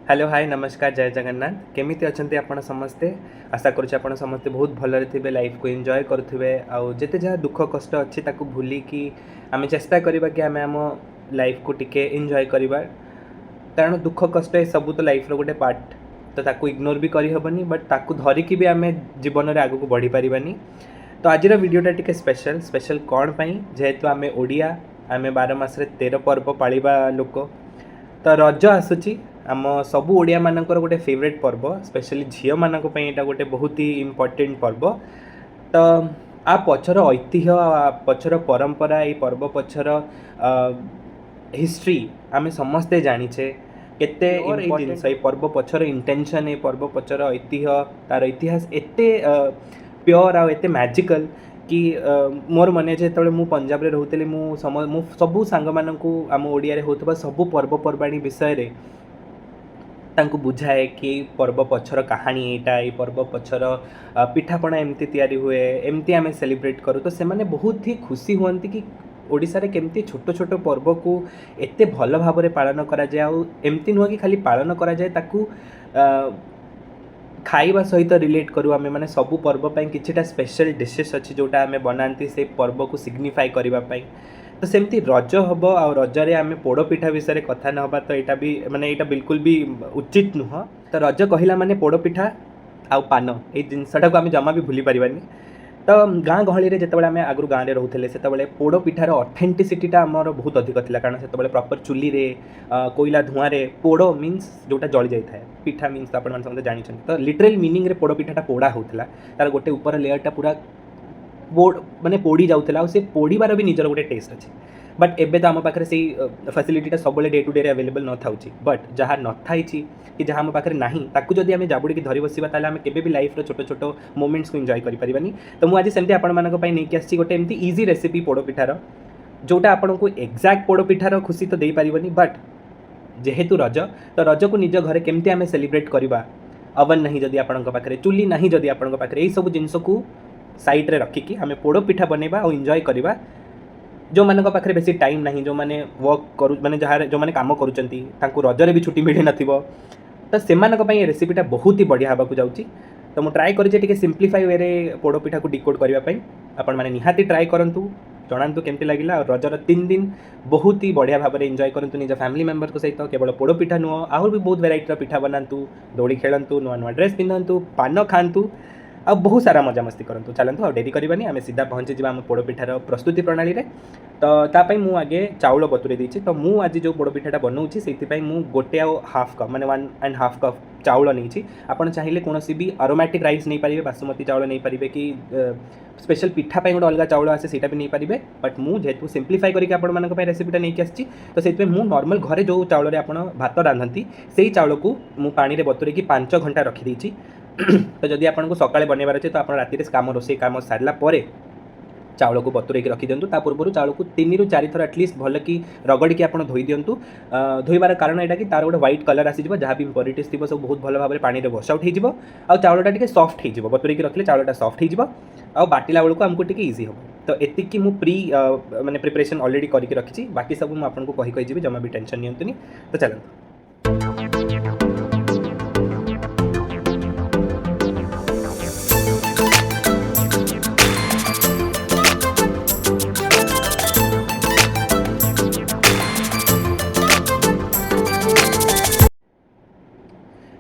Hello hi नमस्कार जय जगन्नाथ केमिति अछंती आपण समस्ते आशा करूँ आपण समस्ते बहुत भलरे थे लाइफ को एंजॉय करुवे आउ जिते जहाँ दुख कष्ट अच्छी ताकू भूली कि आम चेष्टा करवा कि आम आम लाइफ को टिके एंजॉय करवा कारण दुख कष्ट ए सब तो लाइफ रो गोटे पार्ट तो ताकू इग्नोर भी करहबनी बट ताकू धरिकी भी आम जीवन में आगू बढ़ी पारानी। तो आज वीडियोटा टिके स्पेशल स्पेशल कौन पाई जेहेतु आम ओडिया आम 12 मास 13 पर्व पालिबा लोक तो रज आसूची आम सबू ओडिया मानकर गोटे फेवरेट पर्व स्पेशली झील मानक यहाँ गोटे बहुत ही इम्पोर्टेंट पर्व। तो आ पछर ऐतिह्य पछर परंपरा ये पर्व पछर हिस्ट्री आम समस्ते जानीचे केते जिनस ये पर्व पछर इंटेंशन ये पर्व पछर ऐतिह्य तार इतिहास एते प्योर आ एते मैजिकल कि मोर मन जो मु पंजाब रे रहूली मु सबू सांग मानू आम ओडिया होता सबू पर्वपर्वाणी विषय तांको बुझाए कि पर्व पछर कहानी यहाँ ये पर्व पछर पिठापଣା एमती तैयारी हुए एमती आम सेलिब्रेट करूँ तो सेमाने बहुत ही खुशी हुअंती कि ओडिशा रे केमती छोट छोट पर्व को एते भल भाव में पालन करा जाए आ एमती नुह कि खाली पालन करा जाए ताकू खाइबा सहित रिलेट करूँ आम मैंने सबू पर्व किछिटा स्पेशल डिशेस अच्छी जोटा आम बनाती से पर्व को सिग्निफाई करने तो सेमती रज हम आ रजरे आम पोड़ पिठा विषय कथा ना तो यहाँ भी माने यहाँ बिल्कुल भी उचित नुह। तो रज कहला माने पोड़ पिठा आउ पान ये जिनसटा को आम जमा भी भूली पारानी। तो गाँ गहली में जिते आम आगु गाँव में रोते से पोड़ पिठार ऑथेंटिसिटीटा आमर बहुत अधिक थी कारण से प्रॉपर चुली रे कोयला धुआं पोड़ मीन्स जोटा जली जाए पिठा मीन्स तो आप जानते तो लिटरल मीनिंग रे पोड़ पिठाटा पोड़ा होता तार गोटे ऊपर लेयरटा पूरा माने पोड़ी जाऊला से पोड़ार भी निजर गोटे टेस्ट अच्छे बट एबे तो आम पाखे से फैसिलिटीटा सब डे टू डे अवेलेबल न था बट जहाँ न थी कि जहाँ आम पाखे ना ताकू जब आम जाबुड़ी धरी बसवा ताले आम केबे भी लाइफ छोट छोट मोमेंट्स को एंजॉय करें। तो मुझे सेमती आपंक आसी गोटे एमती इजी रेसिपी पोड़ पिठार जोटा आपन को एक्जाक्ट पोड़ पिठार खुशी तो दे पारिबनी बट जेहेतु रज तो रज को निज घर केमती आम सेलिब्रेट करवा ओवन नहीं जदि आपंक पाखे चुली नहीं जदि आपंक पाखे यही सब जिनस को साइड रे रखिकी आम पोड़ पिठा बनवा और एंजॉय करवा जो मान पाखे बेसी टाइम नहीं जो मैंने वर्क करू माने जहाँ जो मैंने काम करुँच रजरे भी छुट्टी मिल न तो से रेसिपीटा बहुत ही बढ़िया हाँक जाऊँगी। तो मुझे ट्राए कर सिंप्लीफाई वे पोड़ पिठा को डिकोड करने आपण मैंने निहाती ट्राए करूँ जनातु केमती लगे और रजर 3 दिन बहुत ही बढ़िया भाव में एंजॉय करूँ निज फैमिली मेंबर को सहित केवल पोड़ पिठा नुह आहर भी बहुत वेराइटर पिठा बनातु दोड़ी खेलतु नुआ नुआ ड्रेस पिंधतु पान खातु आ बहुत सारा मजामस्ती करूँ। चलतु आ डेरी करवानी आम सीधा पहुँची जा आम पोड़ पिठार प्रस्तुति प्रणाली रे। तो तापाई मु आगे चाउल बतुरे देछि तो मु आज जो पोड़ पिठाटा बनाऊँगी से मु गोटे हाफ कप माने 1.5 कप चाउल नहीं आपन चाहिए कौन भी अरोमेटिक राइस नहीं पारे बासमती चाउल नहीं पारे कि स्पेशल पिठा गोटे अलग चाउल आसे सीटा भी नहीं पारे बट मु जेहेतु सिंप्लीफाई करके आपण रेसिपीटा नहीं आसी तो से नॉर्मल घरे जो चाउल आपन भात रांधती से चाउल को मु पानी रे बतुरे कि 5 घंटा रखी तो जदि आपको सकाळे बनवार अच्छे तो आप राति काम रोसे काम सारा चाउल को बतुरे रखी दिंतु पूर्व चाउल को 3 ରୁ 4 थर एटलिस्ट भल कि रगड़ की आप धोई दिंतु धोइबार कारण यहाँ कि तार गोटे व्हाइट कलर आसीज जहाँ भी इम्प्योरिटीज थी सब बहुत भल भाव में पानी वॉश आउट हो चाउलटा टे सफ्ट हो बतुरे रखिले चाउलटा सफ्ट हो बाटिला बेलू आमको टे इजी हो। तो एतिकी मु प्री माने प्रिपरेशन ऑलरेडी करके रखी बाकी सब मुझे आपको कही जमा भी टेंशन नियंतुनी। तो चलते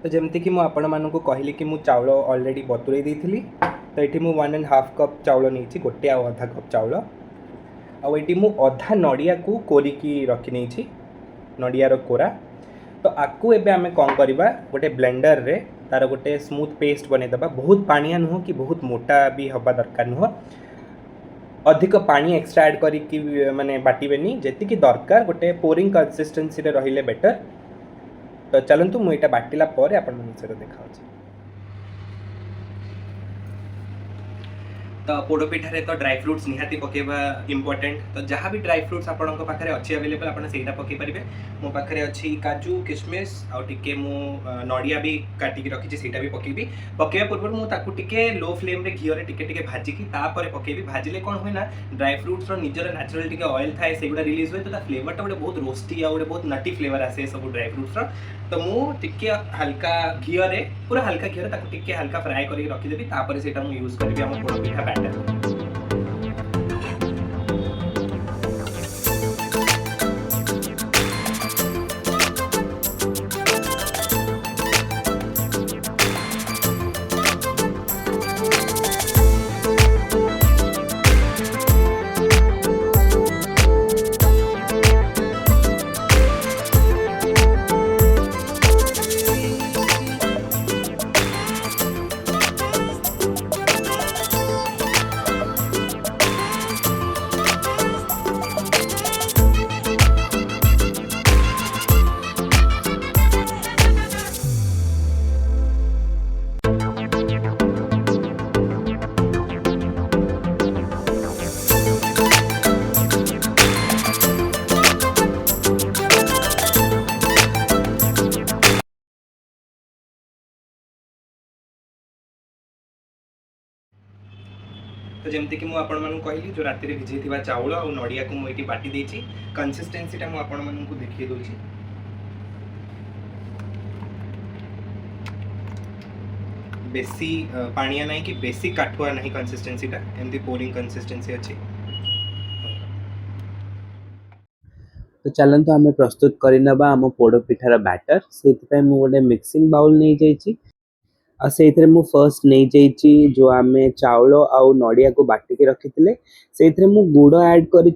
तो जमती कि आपण मानू कहली कि मु चाउल ऑलरेडी बतुरे देइथिली तो ये मु 1.5 कप चाउल नहीं गोटे आधा कप चाउल आईटी मु अधा नड़िया को कोरिकी रखी नहीं नड़ियार कोरा। तो आकु एबे आमे कौन करवा गोटे ब्लेंडर रे तार गोटे स्मूथ पेस्ट बनईदेवा बहुत पानिया नुह कि बहुत मोटा भी हवा दरकार नुह अधिक पानी एक्सट्रा ऐड करी माने बाटिबेनी जेतिकी दरकार गोटे पोरिंग कंसिस्टेंसी रे रहिले बेटर। तो चलतु मुझे बाटिला देखा। तो पोड़पिठारे तो ड्राई फ्रुट्स निहाती पकेबा इम्पोर्टेंट। तो जहाँ भी ड्राई फ्रुट्स आपंक पाखे अच्छी अवेलेबल आप पकई पारे। मो पाखे अच्छी काजू किशमिश आउ टिके मु नड़िया भी काटिकी रखी से भी पकेबी। पकेवा पूर्व मुझे लो फ्लेम रे घी टिके भाजिकी तापर पकेबी। भाजिले कौन हुए ना ड्राई फ्रुट्स निजर नेचुरल टिके ऑयल थाए से रिलीज हुए तो फ्लेवरटा गोटे बहुत रोस्टी आ बहुत नटी फ्लेवर आसे सब ड्राई फ्रुट्स। तो मुझे हल्का घी पूरा हल्का घी टिके हल्का फ्राए करके रखीदेवी तापर से यूज करी आम पोड़पिठा बैटर। तो जमती कि मुझे कहली जो राति भिजे चाउल और नड़िया को मुझे बाटी देछि कंसिस्टेंसीटा मुझे देखिए दूसरी। बेसी पानिया नहीं कि बेसी काठुआ नहीं कंसिस्टेंसीटा एमती पोरिंग कंसिस्टेंसी अच्छी। तो चलते आम प्रस्तुत करनबा आम पोड़पिठार बैटर से गोटे मिक्सिंग बाउल नहीं जाइए आ से फर्स्ट नहीं जाइए जो आम चाउल आउ नड़िया को बाटिकी रखी से गुड़ ऐड कर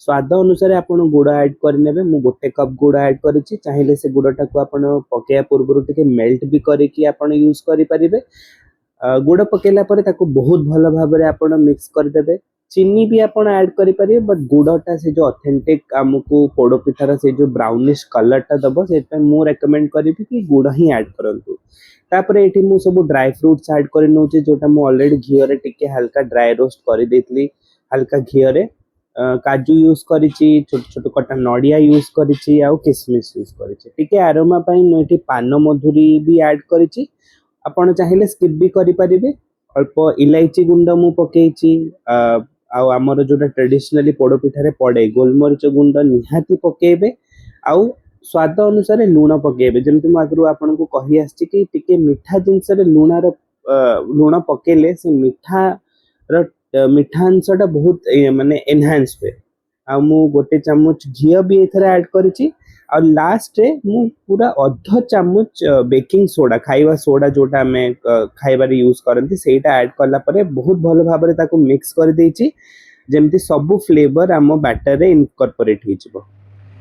स्वाद अनुसार आप गुड़ ऐड करने मु गोटे कप गुड़ ऐड कर चाहिए से गुड़टा को आप पकड़ा पूर्व टे मेल्ट भी करके यूज करें। गुड़ पकेला बहुत भल भाव आप मिक्स करदे। चीनी भी आप ऐड करें बट गुड़टा से जो ऑथेंटिक आमको पोड़पिठार से जो ब्राउनिश कलरटा दब से मु रेकमेंड करी कि गुड़ ही ऐड करंतु। तापर एठी मु सब ड्राई फ्रुट्स ऐड कर नउचे जोटा मु ऑलरेडी घी रे टिके हल्का ड्राई रोस्ट कर देतली हल्का घी रे काजू यूज करिछि छोट छोट कटा नड़िया यूज करिछि आ किशमिश यूज करिछि टिके आरोमा पई मु एठी पान मधुरी भी ऐड करिछि। आपण चाहिले स्किप भी करि परिबे। अल्प इलायची गुंड मु पकेछि आउ आमर जोटा ट्रेडिशनली पोड़पिठारे पड़े गोलमरीच गुंड निहाती पकेबे आउ स्वाद अनुसार लुण पकेबे। जमती मु आगु आपन को कहि आछि कि टिके मीठा जिंस रे लुण पकेले से मीठा अंशटा बहुत माने एनहांस हुए। आ मु गोटे चामच घी भी एथरे ऐड करिछि और लास्ट रे मु पूरा अध चामच बेकिंग सोडा खाइबा सोडा जोटा में खाइबार यूज करंती सेटा ऐड करला परे बहुत भलो भाबरे ताको मिक्स कर देछि जेमती सब फ्लेवर आम बैटर रे इनकॉर्पोरेट हो जिवो।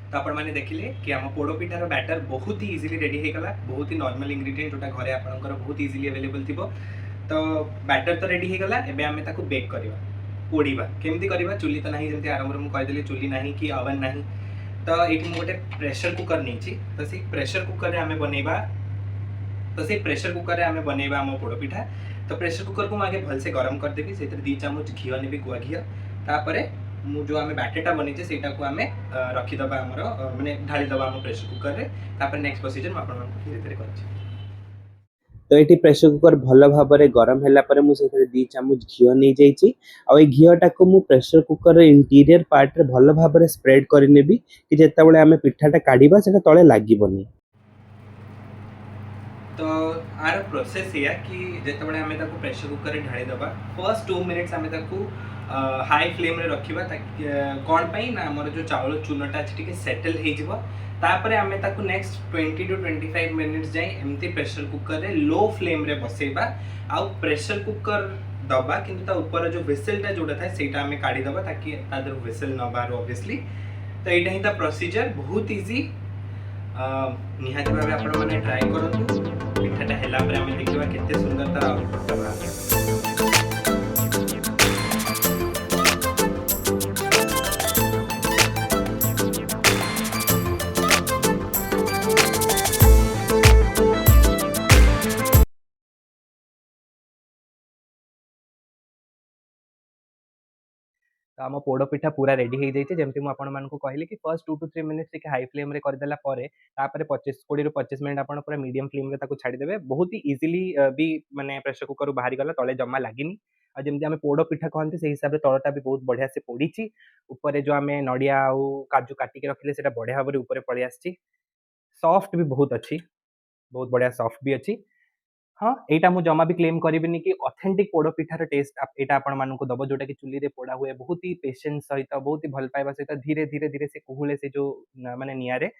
तो आपण मैंने देखिले कि आम पोड़पिठार बैटर बहुत ही इजीली रेडी हो गला। बहुत ही नॉर्मल इंग्रेडिएंट जोटा घरे आपनकर बहुत इजीली अवेलेबल थिबो। तो बैटर तो रेडी हो गला। एबे आमे ताको बेक करबा पोड़ीबा केमती करबा चुली तो नहीं जमती आरंभ में कहदेली चुली नहीं कि ओवन नहीं। तो ये गोटे प्रेशर कुकर नहीं तो से प्रेशर कुकर रे आमे बनेबा। तो से प्रेशर कुकर रे आमे बनेबा आम पोड़पिठा। तो प्रेशर कुकर को आगे भलसे गरम कर देबी से 2 चामच घी नेबी गुआ घी तापर मु जो आमे बैटरटा बनेचे सेटा को आमे रखी दबा हमर माने ढाली दबा हम प्रेशर कुकर रे। तापर नेक्स्ट प्रोसीजर म आपन को धीरे धीरे करछि। तो ये प्रेशर कुकर भल भाव में गरम है 2 चामच घी नहीं जाइए आ घीटा को मु प्रेशर कुकर इंटीरियर पार्ट रे भल भाव में स्प्रेड करनेबी कि जितेबाला आम पिठाटा काढ़ा से तले लगनी। तो आर प्रोसेस या कि जितेबाला आम प्रेशर कुकर ढाली दबा फर्स्ट 2 मिनिट्स आम हाई फ्लेम रे रखिबा कौन पाई ना हमर जो चावल चूनाटा अछि टिके सेटल हे जिवो। तापरे आमे ताकू नेक्स्ट 20 टू 25 मिनिट्स जाई एमती प्रेशर कुकर रे लो फ्लेम रे बसेबा आ प्रेशर कुकर दबा किंतु ता ऊपर जो व्हिसलटा जोडा था सेटा आमे काढी दबा ताकि तादर व्हिसल न बार ऑब्वियसली। तो एटा ही ता प्रोसीजर बहुत इजी निहाती भाबे आपण माने ट्राई करंतु। पिठाटा हेला परे आमे देखिबा केते सुंदर तार आउटपुट। तो आम पोड़पिठा पूरा रेडी हो जाइए जमी मुझे कहली कि फर्स्ट 2 to 3 मिनिट्स टिके हाई फ्लेम रे करदेला परे तापर 20 ରୁ 25 मिनिट आप पूरा मीडियम फ्लेम रे ताको छाड़ीदेवे बहुत ही इजिली भी माने प्रेशर कुकर बाहरी गला तले जमा लगिनी आ जमी आम पोड़पिठा कहते से हिसाब से तलटा भी बहुत बढ़िया से पोड़ी ऊपर जो आम नड़िया आउ काजू काटिक रखिले से बढ़िया भाव में ऊपर पलि आसी सॉफ्ट भी बहुत अच्छी बहुत बढ़िया सॉफ्ट भी अच्छी हाँ एटा मु जमा भी क्लेम करिबिनी कि ऑथेंटिक पोड़पिठार टेस्ट एटा आपण मानकु दबो जोटा कि चुली रे पोड़ा हुए बहुत ही पेशेंस सहित बहुत ही भल पाइबा सहित धीरे धीरे धीरे से कुहुले से जो माने नियारे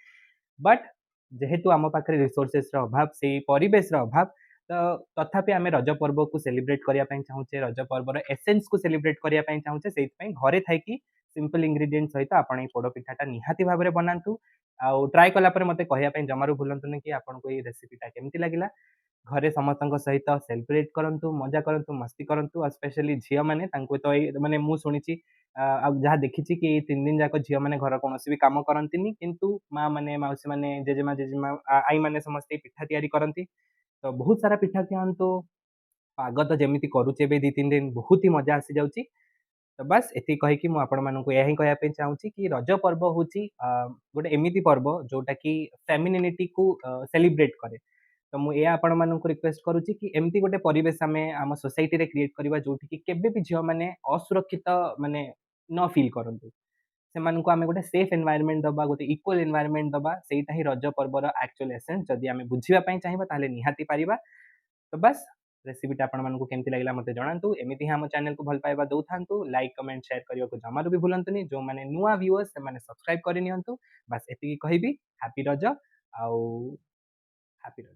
बट जेहेतु आम पाखे रिसोर्सेस अभाव से परिवेश अभाव तो तथापि आम रज पर्व को सेलिब्रेट करने चाहूचे रज पर्वर एसेंस को सेलिब्रेट करने चाहूचे से घरे थी सिंपल इंग्रेडिएंट सहित आपण पोड़पिठाटा निहाती भाव में बनातु आउ ट्राए कलापर मत कहवाई जमारू भूलतुनि कि आपको ये रेसिपीटा केमती लगिला घरे समस्त सहित सेलिब्रेट करूँ मजा करूँ मस्ती करूँ और स्पेशली झील मैंने तो माने मु शुणी जहाँ देखी कि 3 दिन जाक झील मैंने घर कौन भी कम करती किंतु माँ मैंने मौसी मैंने जेजेमा जेजेमा आई मैंने समस्ते पिठा तैयारी करती तो बहुत सारा पिठा खाआंतु पाग तो जमी करुचे 2-3 दिन बहुत ही मजा आसी जाऊँगी तो बस एति कहीकि मु आपण मानकु यही कहया चाहूँगी कि रज पर्व हूँ गोटे एमिति पर्व जोटा कि फेमिनिटी को सेलिब्रेट करे तो मुझे आपण मानक रिक्वेस्ट करुच्ची कि एमती गोटे परिवेश आम आम सोसाइटी रे क्रिएट करवा जो केबे भी झील मैंने असुरक्षित माने न फील करंतु से आम गोटे सेफ एनवायरनमेंट दबा गोटे इक्वल एनवायरनमेंट दबा सेटा ही रज पर्वर एक्चुअल एसेंस जदि आम बुझापी चाहिए ताहले निहाती पारिबा तो बस रेसिपीटा आपण मानकु केमती लागला मते जणांतु एमिति हम चैनल को भल पाइबा दउथांतु लाइक कमेंट शेयर करियो को जमारू भी भूलंतुनी जो माने नुआ व्यूअर्स से माने सब्सक्राइब करि नियंतु बस एति कहबी हैप्पी रज आउ हैप्पी रज।